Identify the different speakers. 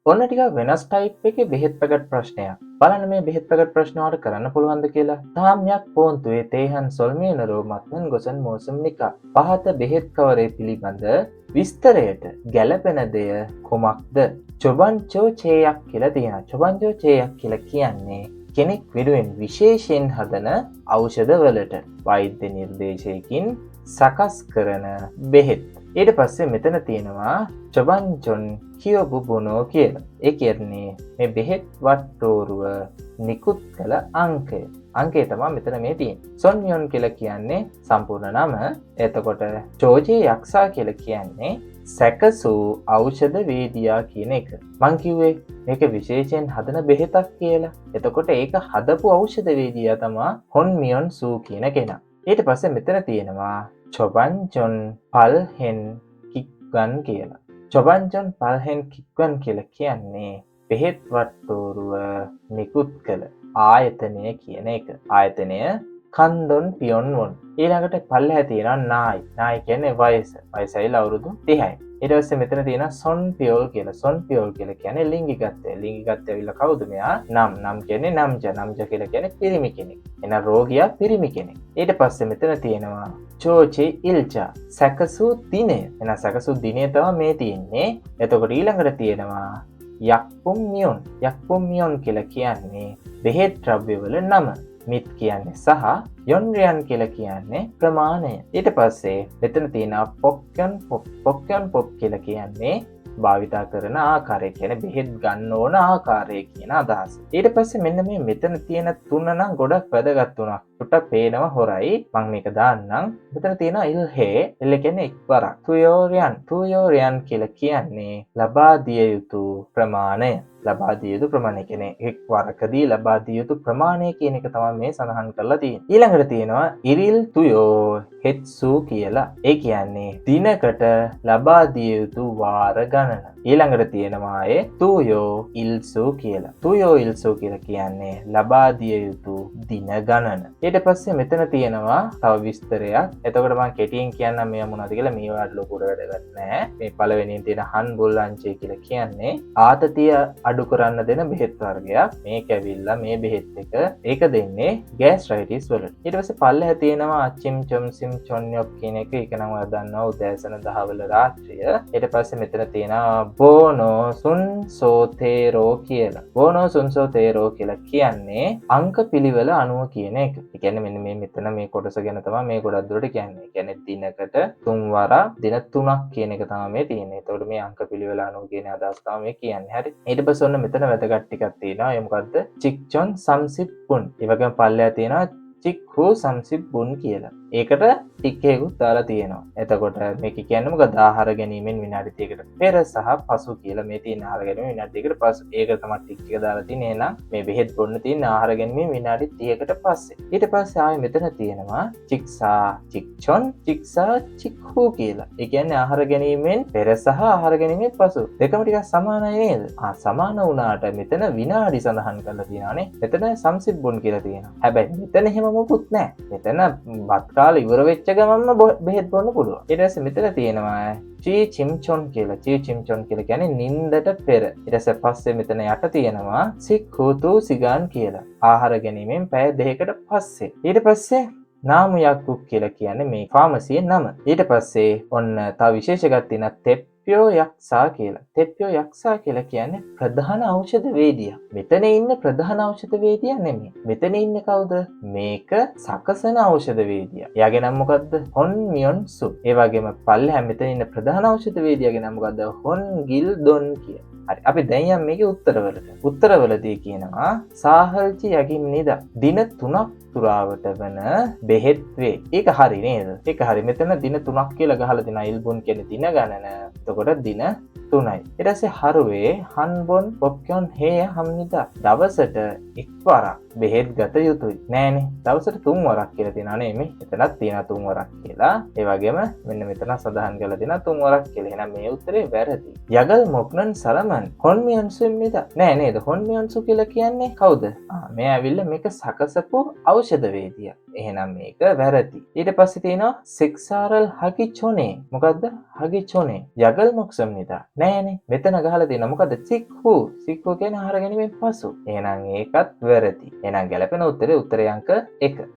Speaker 1: ඔන්න ටිකක් වෙනස් ටයිප් එකේ බෙහෙත් පැකට් ප්‍රශ්නයක්. බලන්න මේ බෙහෙත් පැකට් ප්‍රශ්න වලට කරන්න පුළුවන්ද කියලා. තාම්යක් පොන්තුවේ තේහන් සොල්මේනරෝ මත්මන් ගොසන් මෝසම් නිකා. පහත බෙහෙත් කවරේ පිළිබඳ විස්තරයට ගැළපෙන දෙය කුමක්ද? චොබන්චෝ චේයක් කියලා තියෙනවා. චොබන්චෝ චේයක් කියලා කියන්නේ කෙනෙක් වෙනුවෙන් විශේෂයෙන් හදන ඖෂධවලට වෛද්‍ය නිර්දේශයකින් සකස් කරන බෙහෙත්. ඊට පස්සේ මෙතන තියෙනවා චොබන්චොන් කියොබුබුනෝ කියලා. ඒ කියන්නේ මේ බෙහෙත් වට්ටෝරුව නිකුත් කළ අංකය. අංකය තමයි මෙතන මේ තියෙන්නේ. සොන්මියොන් කියලා කියන්නේ සම්පූර්ණ නම. එතකොට චෝජේ යක්ෂා කියලා කියන්නේ සැකසූ ඖෂධ වේදියා කියන එක. මං කිව්වේ මේක විශේෂයෙන් හදන බෙහෙතක් කියලා. එතකොට ඒක හදපු ඖෂධ වේදියා තමයි හොන්මියොන් සූ කියන කෙනා. ඊට පස්සේ මෙතන තියෙනවා චොබන්චොන් පල්හෙන් කික්ගන් කියලා. චොබන්චොන් පල්හෙන් කික්ගන් කියලා කියන්නේ බෙහෙත් වට්ටෝරුව නිකුත් කළ ආයතනය කියන එක. ආයතනය කන්දොන් පියොන් වොන්. ඊළඟට පල්ලෙහා තියෙනවා නායි. නායි කියන්නේ වයස. වයසයි අවුරුදු 30යි. ඊට පස්සේ මෙතන තියෙනවා සොන් පියොල් කියලා. සොන් පියොල් කියලා කියන්නේ ලිංගිකත්වය. ලිංගිකත්වය ඇවිල්ලා කවුද මෙයා? නම් කියන්නේ නම්ජ. නම්ජ කියලා කියන්නේ පිරිමි කෙනෙක්. එහෙනම් රෝගියා පිරිමි කෙනෙක්. ඊට පස්සේ මෙතන තියෙනවා චෝචේ ඉල්චා. සැකසූ දිනය. එහෙනම් සැකසූ දිනය තමයි මේ තියෙන්නේ. එතකොට ඊළඟට තියෙනවා යක්පුම් මියොන්. යක්පුම් මියොන් කියලා කියන්නේ බෙහෙත් ද්‍රව්‍යවල නම. මිත් කියන්නේ සහ යොන්රියන් කියලා කියන්නේ ප්‍රමාණය. ඊට පස්සේ මෙතන තියෙනවා පොක්යන් පොප්. පොක්යන් පොප් කියලා කියන්නේ භාවිතා කරන ආකාරය කියන්නේ බෙහෙත් ගන්න ඕන ආකාරය කියන අදහස. ඊට පස්සේ මෙන්න මේ මෙතන තියෙන තුන නම් ගොඩක් වැදගත් තුනක්. පුට පේනවා හොරයි. මම මේක දාන්නම්. මෙතන තියෙනවා ඉල්හේ. ඉල්ල කියන්නේ එක්වරක්. තුයෝරියන්. තුයෝරියන් කියලා කියන්නේ ලබා දිය යුතු ප්‍රමාණය. ලබා දිය යුතු ප්‍රමාණය කියන්නේ එක් වරකදී ලබා දිය යුතු ප්‍රමාණය කියන එක තමයි මේ සඳහන් කරලා තියෙන්නේ. ඊළඟට තියෙනවා ඉරිල් තුයෝ හෙත්සු කියලා. ඒ කියන්නේ දිනකට ලබා දිය යුතු වාර ගණන. ඊළඟට තියෙනවා තුයෝ ඉල්සු කියලා. තුයෝ ඉල්සු කියලා කියන්නේ ලබා දිය යුතු දින ගණන. ඊට පස්සේ මෙතන තියෙනවා තව විස්තරයක්. එතකොට මම කෙටියෙන් කියන්නම් මේවා මොනවද කියලා. මේවාට ලොකුට වැඩගත් නැහැ. මේ පළවෙනියෙන් තියෙන හන්බුල්ලංචේ කියලා කියන්නේ ආතතිය අඩු කරන්න දෙන බෙහෙත් වර්ගයක්. මේක ඇවිල්ලා මේ බෙහෙත් එක ඒක දෙන්නේ ગેස්ට්‍රයිටිස් වලට. ඊට පස්සේ පල්ලෙහා තියෙනවා චිම්චොම් සිම්චොන්යොප් කියන එක. ඒක නම් ඔයා දන්නවා උදෑසන 10 වල රාත්‍රිය. ඊට පස්සේ මෙතන තියෙනවා බෝනෝ සුන්සෝතේරෝ කියලා. බෝනෝ සුන්සෝතේරෝ කියලා කියන්නේ අංක පිළිවෙල 90 කියන එක. ඒ කියන්නේ මෙන්න මේ මෙතන මේ කොටස ගැන තමයි මේ ගොඩක් දුරට කියන්නේ. ඒ කියන්නේ දිනකට 3 වරක් දින 3ක් කියන එක තමයි මේ තියෙන්නේ. එතකොට මේ අංක පිළිවෙල 90 කියන අදහස තමයි මේ කියන්නේ. හරි. ඊට පස්සේ ඔන්න මෙතන වැදගත් ටිකක් තියෙනවා. ඒ මොකද්ද? චික්චොන් සම්සිප්පුන්. ඒ වගේම පල්ලෙහා තියෙනවා චික්හු සම්සිප්පුන් කියලා. ඒකට ටික් එකකුත් දාලා තියෙනවා. එතකොට මේක කියන්නේ මොකද? ආහාර ගැනීමෙන් විනාඩි 30කට පෙර සහ පසු කියලා මේ තියෙන ආහාර ගැනීම විනාඩි 30කට පසු. ඒක තමයි ටික් එක දාලා තියෙන්නේ. එහෙනම් මේ බෙහෙත් බොන්න තියෙන ආහාර ගැනීම විනාඩි 30කට පස්සේ. ඊට පස්සේ ආයෙ මෙතන තියෙනවා චික්සා චික්චොන් චික්සා චික්හු කියලා. ඒ කියන්නේ ආහාර ගැනීමෙන් පෙර සහ ආහාර ගැනීමෙන් පසු. දෙකම ටිකක් සමානයි නේද? සමාන වුණාට මෙතන විනාඩි සඳහන් කරලා තියෙනවානේ. මෙතන සම්සිප්පුන් කියලා තියෙනවා. හැබැයි මෙතන එහෙම මොකුත් නැහැ. මෙතන බත් කාලේ ඉවර වෙච්ච ගමන්ම බෙහෙත් බොන්න පුළුවන්. ඊට පස්සේ මෙතන තියෙනවා චී චිම්චොන් කියලා. චී චිම්චොන් කියලා කියන්නේ නින්දට පෙර. ඊට පස්සේ මෙතන යට තියෙනවා සික්ඛුතු සිගාන් කියලා. ආහාර ගැනීමෙන් පැය 2කට පස්සේ. ඊට පස්සේ නාමයක්කුක් කියලා කියන්නේ මේ ෆාමසියේ නම. ඊට පස්සේ ඔන්න තව විශේෂයක් තියෙනවා තෙප්පියෝ යක්සා කියලා. තෙප්පියෝ යක්සා කියලා කියන්නේ ප්‍රධාන ඖෂධ වේදියා. මෙතන ඉන්න ප්‍රධාන ඖෂධ වේදියා නෙමෙයි. මෙතන ඉන්නේ කවුද? මේක සකසන ඖෂධ වේදියා. එයාගේ නම මොකද්ද? හොන් මියොන් සු. ඒ වගේම පල්ලෙහා මෙතන ඉන්න ප්‍රධාන ඖෂධ වේදියාගේ නම මොකද්ද? හොන් ගිල් දොන් කියලා. හරි අපි දැන් යම් මේකේ උත්තරවලට. උත්තරවලදී කියනවා සාහල්චි යකින් නිදා දින 3ක් තුරාවට වන බෙහෙත් වේ. ඒක හරි නේද? ඒක හරි. මෙතන දින 3ක් කියලා ගහලා දෙනවා. ඉල්බොන් කියන්නේ දින ගණන. එතකොට දින 3යි. ඊට පස්සේ හරුවේ හන්බොන් පොක්යොන් හේ හම්නිදා දවසට එක්වරක් බෙහෙත් ගත යුතුයි. නෑනේ. දවසට 3 වරක් කියලා තියෙනවා නේ මේ. එතනක් තියෙනවා 3 වරක් කියලා. ඒ වගේම මෙන්න මෙතන සඳහන් කරලා තියෙනවා 3 වරක් කියලා. එහෙනම් මේ උත්තරේ වැරදි. යගල් මොක්නන් සරමන් හොන්මියන්සු නිදා. නෑ නේද? හොන්මියන්සු කියලා කියන්නේ කවුද? මේ ඇවිල්ලා මේක සකසපු ඖෂධවේදියා. එහෙනම් මේක වැරදි. ඊට පස්සේ තියෙනවා සෙක්සාරල් හගිචොනේ. මොකද්ද? හගිචොනේ. යගල් මොක්සම්නිදා. නෑනේ. මෙතන ගහලා තියෙනවා මොකද්ද? සික්හු. සික්හු කියන්නේ ආහාර ගැනීමෙන් පසු. එහෙනම් ඒකත් වැරදි. එහෙනම් ගැලපෙන උත්තරේ උත්තරේ අංක 1.